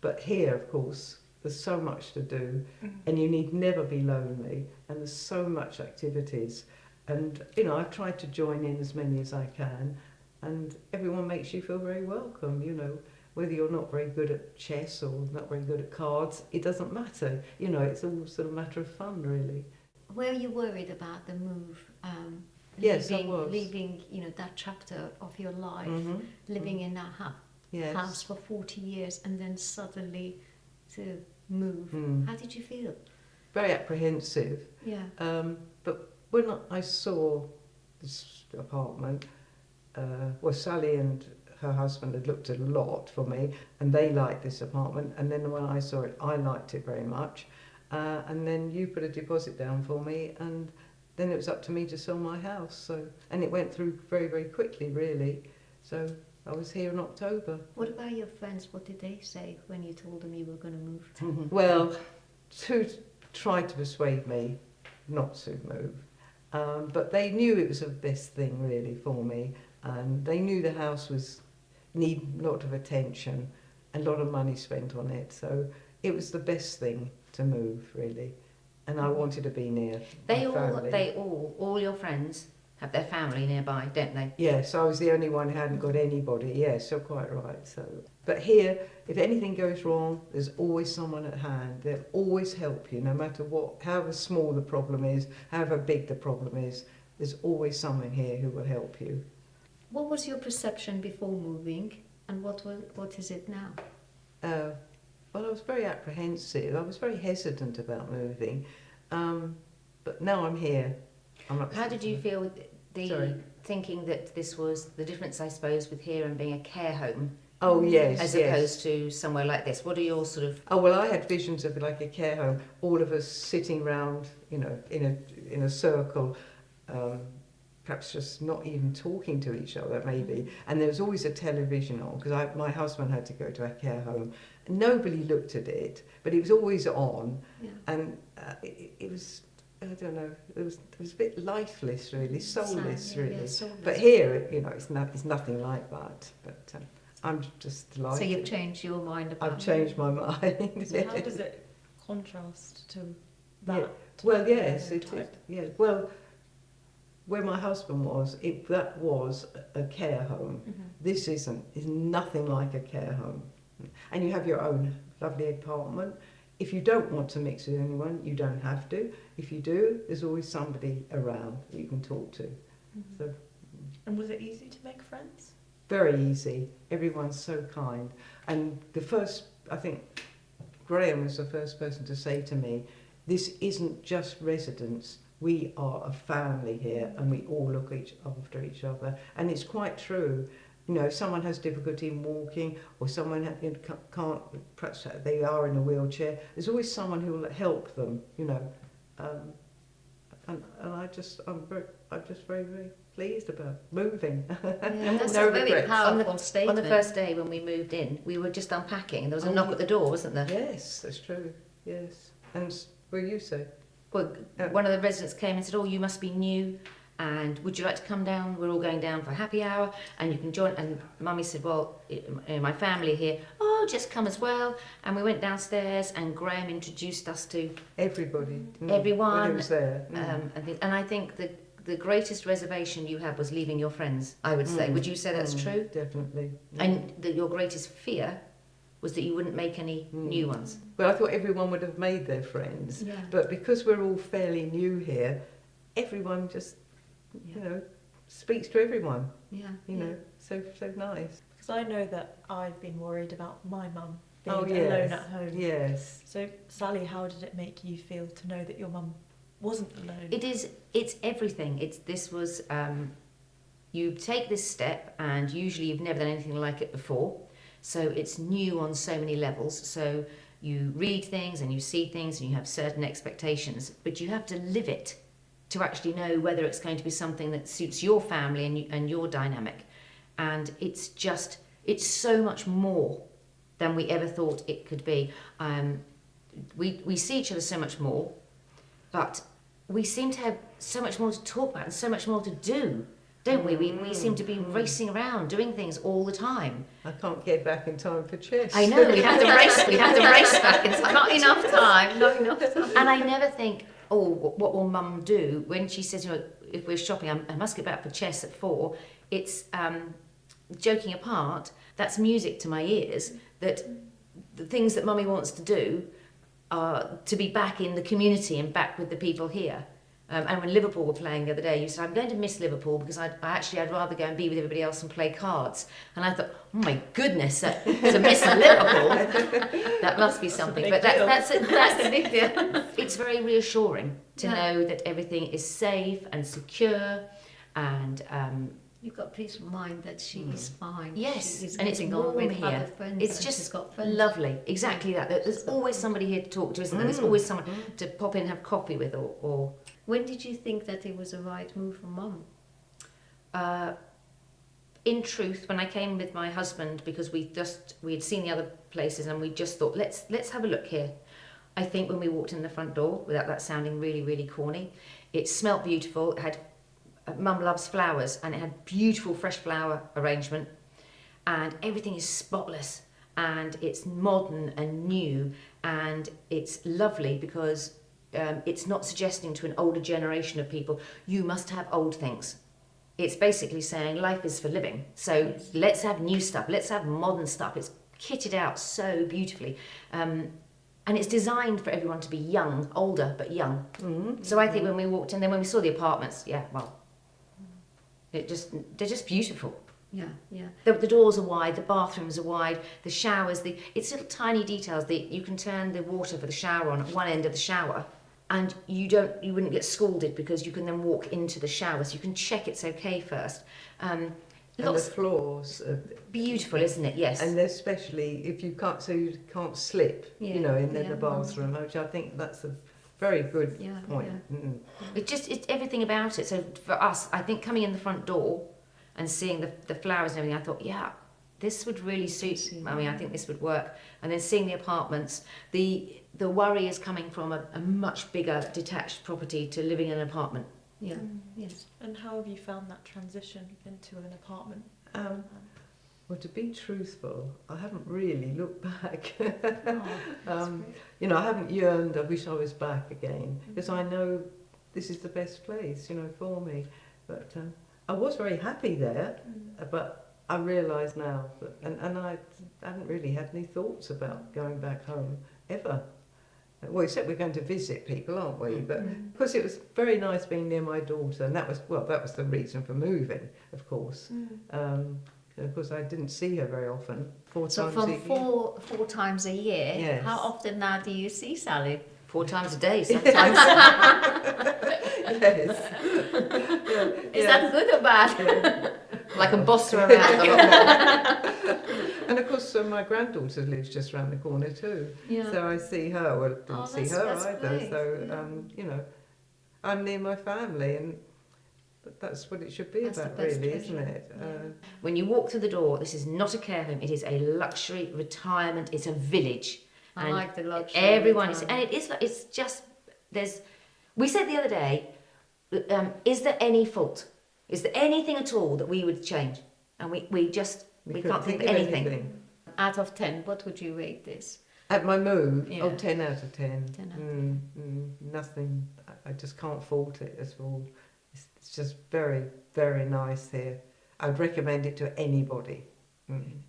But here, of course, there's so much to do, and you need never be lonely, and there's so much activities. And, you know, I've tried to join in as many as I can, and everyone makes you feel very welcome, you know. Whether you're not very good at chess or not very good at cards, it doesn't matter. You know, it's all sort of a matter of fun, really. Were you worried about the move? Yes, I was. Leaving, you know, that chapter of your life, living in that house for 40 years, and then suddenly to move. How did you feel? Very apprehensive. Yeah. But when I saw this apartment, well, Sally and her husband had looked at a lot for me, and they liked this apartment. And then when I saw it, I liked it very much. And then you put a deposit down for me, and then it was up to me to sell my house. So, and it went through very, very quickly, really. So I was here in October. What about your friends? What did they say when you told them you were going to move? Well, two tried to persuade me not to move, but they knew it was the best thing really for me, and they knew the house was need a lot of attention and a lot of money spent on it, so it was the best thing to move really, and I wanted to be near my family. All your friends have their family nearby, don't they? Yes, I was the only one who hadn't got anybody. Yes, you're quite right. So, but here, if anything goes wrong, there's always someone at hand. They'll always help you, no matter what, however small the problem is, however big the problem is. There's always someone here who will help you. What was your perception before moving, and what is it now? Well, I was very apprehensive. I was very hesitant about moving, but now I'm here. How did you feel with thinking that this was the difference, I suppose, with here and being a care home? Oh yes, as opposed to somewhere like this. What are your sort of? Oh well, I had visions of like a care home, all of us sitting round, you know, in a circle, perhaps just not even talking to each other, maybe. And there was always a television on because my husband had to go to a care home. Nobody looked at it, but it was always on, and it was. I don't know. It was a bit lifeless, really, soulless, really. Yeah, soulless. But here, you know, it's nothing like that. But I'm just delighted. So you've changed your mind about it? I've changed my mind. So how does it contrast to that? Yeah. Well, yes, it is. Yeah. Well, where my husband was, that was a care home. This is nothing like a care home. And you have your own lovely apartment. If you don't want to mix with anyone, you don't have to. If you do, there's always somebody around that you can talk to. So, and was it easy to make friends? Very easy. Everyone's so kind. And I think Graham was the first person to say to me, this isn't just residents. We are a family here, and we all look after each other. And it's quite true. You know, if someone has difficulty in walking, or someone can't, perhaps they are in a wheelchair, there's always someone who will help them, you know. And I'm just very, very pleased about moving. Yeah, that's a very powerful statement. On the first day when we moved in, we were just unpacking, and there was a knock at the door, wasn't there? Yes, that's true, yes. And what do you say? Well, one of the residents came and said, oh, you must be new, and would you like to come down? We're all going down for a happy hour, and you can join. And Mummy said, well, my family here, oh, just come as well. And we went downstairs, and Graham introduced us to everybody, everyone. Who was there. And I think the greatest reservation you had was leaving your friends, I would say. Would you say that's true? Definitely. And your greatest fear was that you wouldn't make any new ones. Well, I thought everyone would have made their friends, but because we're all fairly new here, everyone just, you know, speaks to everyone. Yeah. You know, so nice. Because I know that I've been worried about my mum being alone at home. Yes. So, Sally, how did it make you feel to know that your mum wasn't alone? It's everything. You take this step, and usually you've never done anything like it before. So it's new on so many levels. So you read things and you see things and you have certain expectations, but you have to live it to actually know whether it's going to be something that suits your family and your dynamic. And it's so much more than we ever thought it could be. We see each other so much more, but we seem to have so much more to talk about and so much more to do don't we? We seem to be racing around, doing things all the time. I can't get back in time for chess. I know, we have to race. We have to race back in time. Not enough time. Not enough time. And I never think, oh, what will Mum do when she says, you know, if we're shopping, I must get back for chess at 4. It's joking apart. That's music to my ears. That the things that Mummy wants to do are to be back in the community and back with the people here. And when Liverpool were playing the other day, you said, I'm going to miss Liverpool because I'd rather go and be with everybody else and play cards. And I thought, oh my goodness, to miss Liverpool, that must be something. But that's a big deal. It's very reassuring to know that everything is safe and secure, and you've got peace of mind that she is fine. yes, she is and it's getting on warm with here. other friends, It's and just she's got friends. lovely. Exactly that. There's always somebody here to talk to, isn't there? There's always someone to pop in and have coffee with, or When did you think that it was a right move for Mum? in truth, when I came with my husband, because we had seen the other places and we just thought, let's have a look here. I think when we walked in the front door, without that sounding really, really corny, it smelt beautiful. It had Mum loves flowers, and it had beautiful fresh flower arrangement, and everything is spotless, and it's modern and new, and it's lovely because it's not suggesting to an older generation of people, you must have old things. It's basically saying life is for living. So let's have new stuff. Let's have modern stuff. It's kitted out so beautifully. And it's designed for everyone to be young, older, but young. Mm-hmm. So I think when we walked in, then when we saw the apartments, they're just beautiful. Yeah, yeah. The doors are wide, the bathrooms are wide, the showers, it's little tiny details that you can turn the water for the shower on at one end of the shower, and you wouldn't get scalded because you can then walk into the shower, so you can check it's okay first. And the floors are beautiful, isn't it? Yes. And especially if you can't slip, in the bathroom, which I think that's a very good point. Yeah. Mm. It's everything about it. So for us, I think coming in the front door and seeing the flowers and everything, I thought, this would really suit. I mean, I think this would work. And then seeing the apartments, the worry is coming from a much bigger detached property to living in an apartment. Yeah. Yes. And how have you found that transition into an apartment? Well, to be truthful, I haven't really looked back. Oh, I haven't yearned, I wish I was back again, because I know this is the best place, for me. But I was very happy there, but I realise now, and I haven't really had any thoughts about going back home, ever. Well, except we're going to visit people, aren't we? But because it was very nice being near my daughter, and that was the reason for moving, of course. Of course, I didn't see her very often. Four times a year. Four times a year. Yes. How often now do you see Sally? 4 times a day sometimes. Yes. Is that good or bad? Yeah. Like a boss her around a lot more. And of course, my granddaughter lives just round the corner too. Yeah. So I see her. Well, I didn't see her that's either. great. So, I'm near my family, and that's what it should be That's the about, best really, treasure. isn't it? Yeah. When you walk through the door, this is not a care home. It is a luxury retirement. It's a village. I And like the luxury. everyone is, retirement. and it is like, it's just, we said the other day, is there any fault? Is there anything at all that we would change? And we couldn't can't think of anything. Out of 10, what would you rate this? At my move, Yeah. 10 out of 10. 10 out of Nothing, I just can't fault it at all. It's just very, very nice here. I'd recommend it to anybody. Mm.